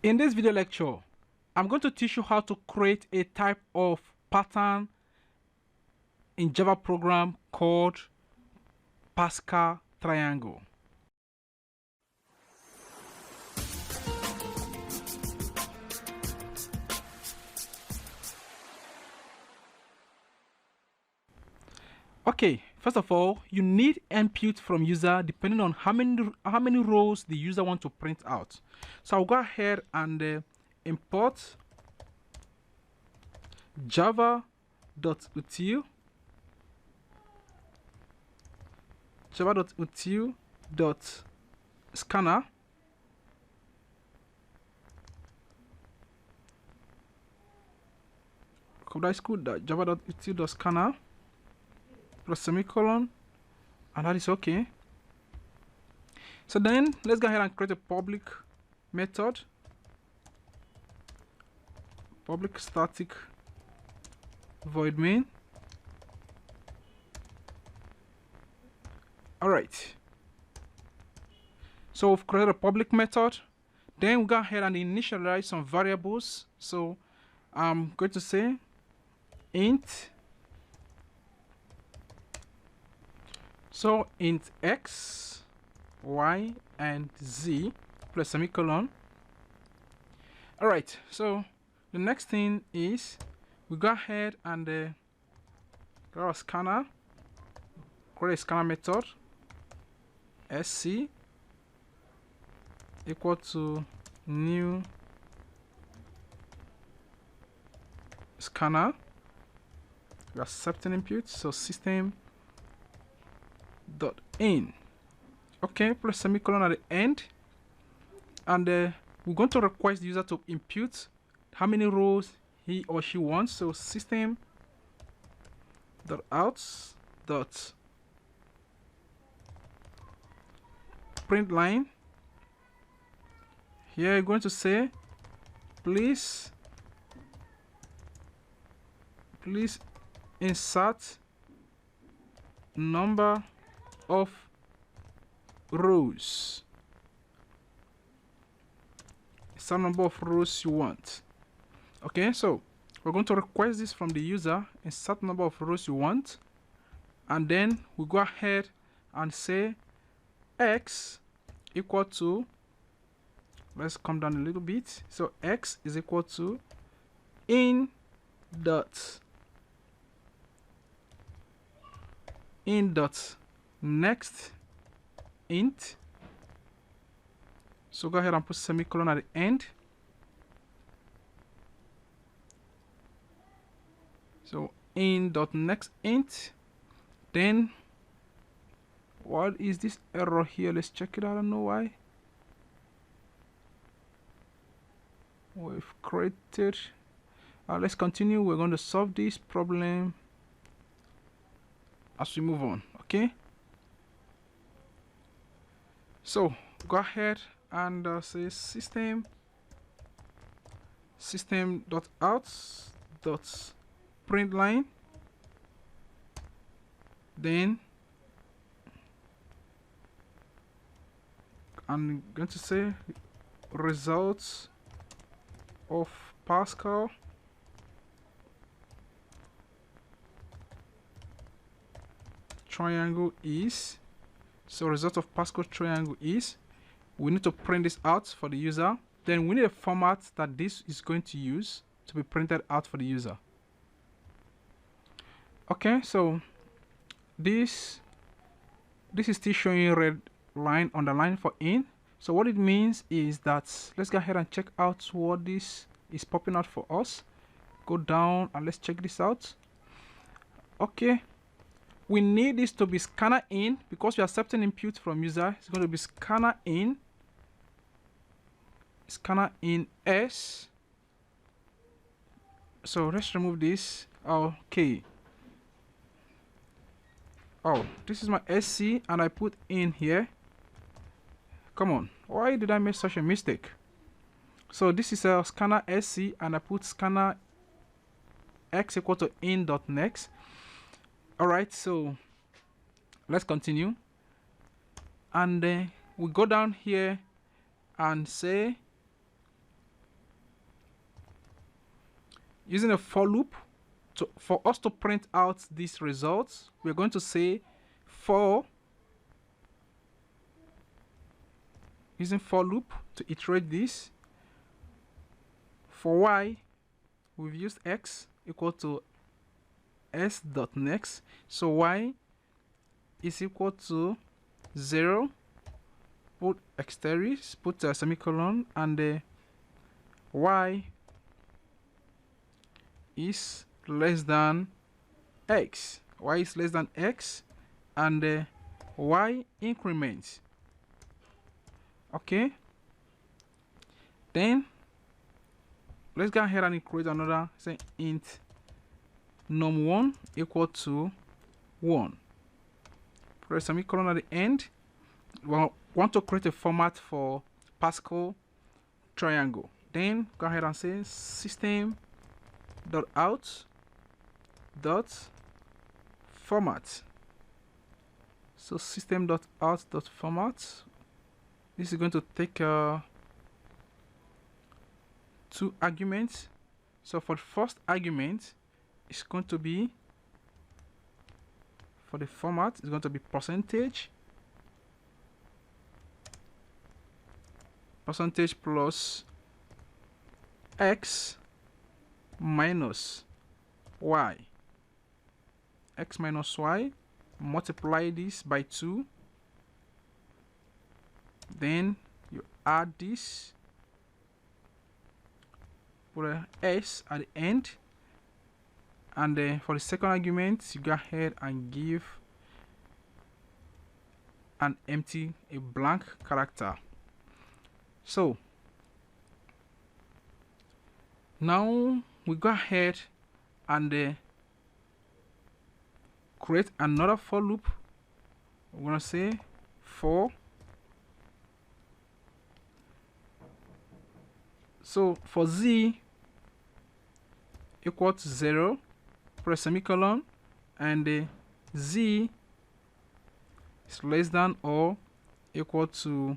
In this video lecture, I'm going to teach you how to create a type of pattern in Java program called Pascal triangle. Okay, first of all, you need input from user depending on how many rows the user want to print out. So I'll go ahead and import java.util java.util.scanner java.util.scanner plus semicolon, and that is okay. So then let's go ahead and create a public method, public static void main. All right, so we've created a public method. Then we go ahead and initialize some variables. So I'm going to say int, so int x, y, and z plus semicolon. All right, so the next thing is we go ahead and create a scanner, create a scanner method, sc equal to new scanner. We are accepting input, so system dot in, okay, plus semicolon at the end, and we're going to request the user to input how many rows he or she wants. So system dot out dot print line. Here you're going to say please insert number of rows. It's the number of rows you want. Okay, so we're going to request this from the user, insert number of rows you want, and then we go ahead and say x equal to, let's come down a little bit, so x is equal to in dot next int. So go ahead and put semicolon at the end. So in dot next int. Then what is this error here? Let's check it out. I don't know why. We've created. Let's continue. We're going to solve this problem as we move on. Okay, so go ahead and say system dot out dot print line. Then I'm going to say results of Pascal triangle is, so result of Pascal triangle is, we need to print this out for the user. Then we need a format that this is going to use to be printed out for the user. Okay, so this is still showing red line underline for in. So what it means is that, let's go ahead and check out what this is popping out for us. Go down and let's check this out. Okay, we need this to be scanner in because we are accepting input from user. It's going to be scanner in s. So let's remove this. Okay, oh, this is my sc and I put in here. Come on, why did I make such a mistake? So this is a scanner sc and I put scanner x equal to in dot next. All right, so let's continue, and we go down here and say using a for loop, for us to print out these results, we're going to say for, using for loop to iterate this. For y, we've used x equal to s dot next. So y is equal to 0, put asterisk, put a semicolon, and y is less than x. Y is less than x, and y increments. Okay, then let's go ahead and create another, say int num1 equal to 1. Put a semicolon at the end. We want to create a format for Pascal triangle. Then go ahead and say system.out.format. So system.out.format. This is going to take 2 arguments. So for the first argument, it's going to be, for the format, it's going to be percentage plus x minus y. X minus y, multiply this by 2, then you add this, put a s at the end, and for the second argument, you go ahead and give an empty, a blank character. So now we go ahead and create another for loop. We're gonna say for. So for z equal to 0, press semicolon, and z is less than or equal to,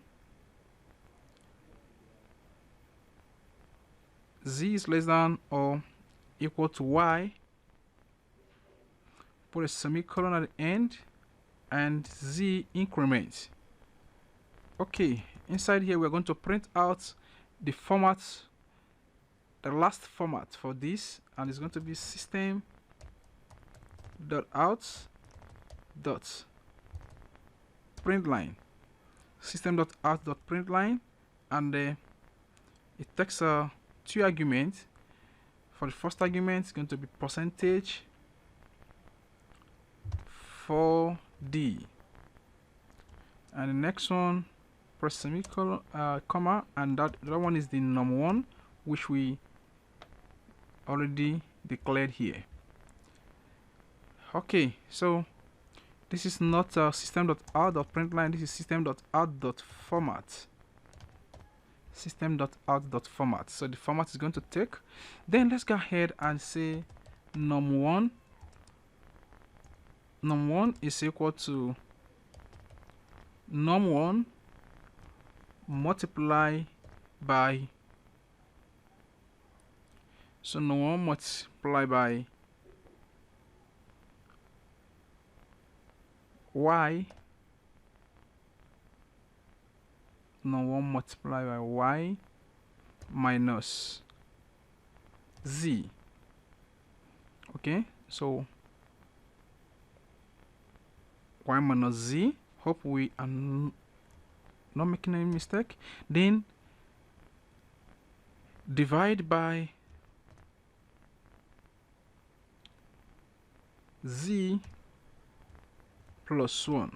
z is less than or equal to y, put a semicolon at the end, and z increments. Okay, inside here we're going to print out the format, the last format for this, and it's going to be system.out.println. System.out.println, and it takes 2 arguments. For the first argument, it's going to be percentage for d, and the next one, press semicolon, comma, and that one is the num1, which we already declared here. Okay, so this is not system.out.println, this is system.out.format. System.out.format. So the format is going to take. Then let's go ahead and say num1. Num1 is equal to num1 multiply by, so num1 multiply by y, num1 multiply by y minus z. Okay, so y minus z, hope we are not making any mistake. Then divide by z plus 1.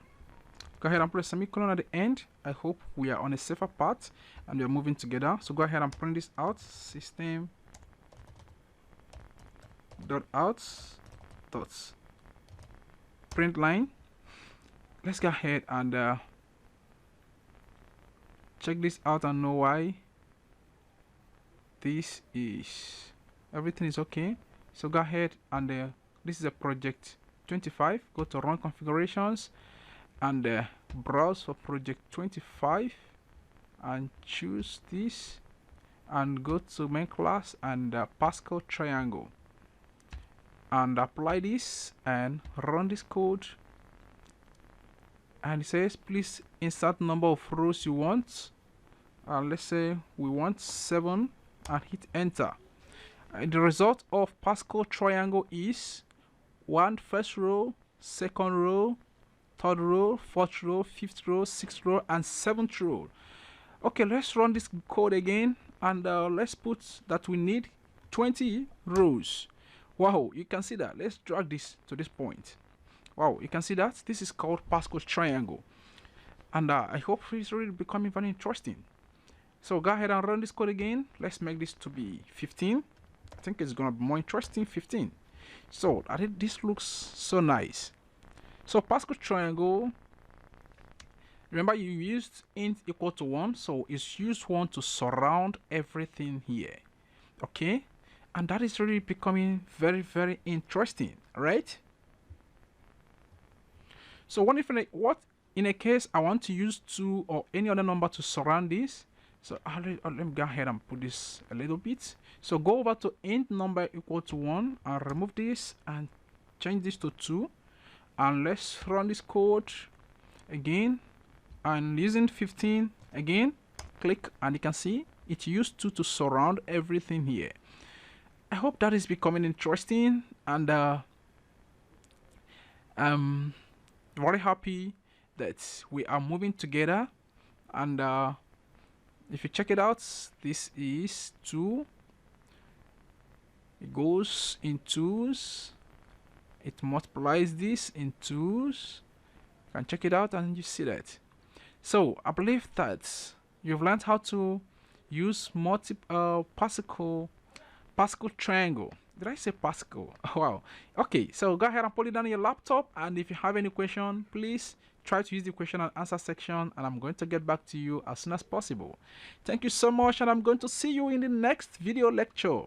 Go ahead and put a semicolon at the end. I hope we are on a safer path and we are moving together. So go ahead and print this out. System.out.println. Let's go ahead and check this out and know why this is, everything is okay. So go ahead and this is a project 25. Go to run configurations and browse for project 25 and choose this, and go to main class and Pascal triangle and apply this and run this code. And it says please insert number of rows you want. Let's say we want 7 and hit enter. The result of Pascal triangle is 1 first row, second row, third row, fourth row, fifth row, sixth row, and seventh row. Okay, let's run this code again and let's put that we need 20 rows. Wow, you can see that. Let's drag this to this point. Wow, you can see that this is called Pascal triangle, and I hope it's really becoming very interesting. So go ahead and run this code again. Let's make this to be 15. I think it's gonna be more interesting. 15. So I think this looks so nice. So Pascal triangle, remember you used int equal to 1, so it's used 1 to surround everything here. Okay, and that is really becoming very, very interesting, right? So what in a case I want to use 2 or any other number to surround this? So let me go ahead and put this a little bit. So go over to int number equal to 1 and remove this and change this to 2, and let's run this code again and using 15 again, click, and you can see it used 2 to surround everything here. I hope that is becoming interesting, and I'm very happy that we are moving together. And if you check it out, this is 2, it goes in 2s, it multiplies this in 2s. You can check it out and you see that. So I believe that you've learned how to use Pascal triangle. Did I say Pascal? Wow. Okay, so go ahead and put it down on your laptop, and if you have any question, please try to use the question and answer section, and I'm going to get back to you as soon as possible. Thank you so much, and I'm going to see you in the next video lecture.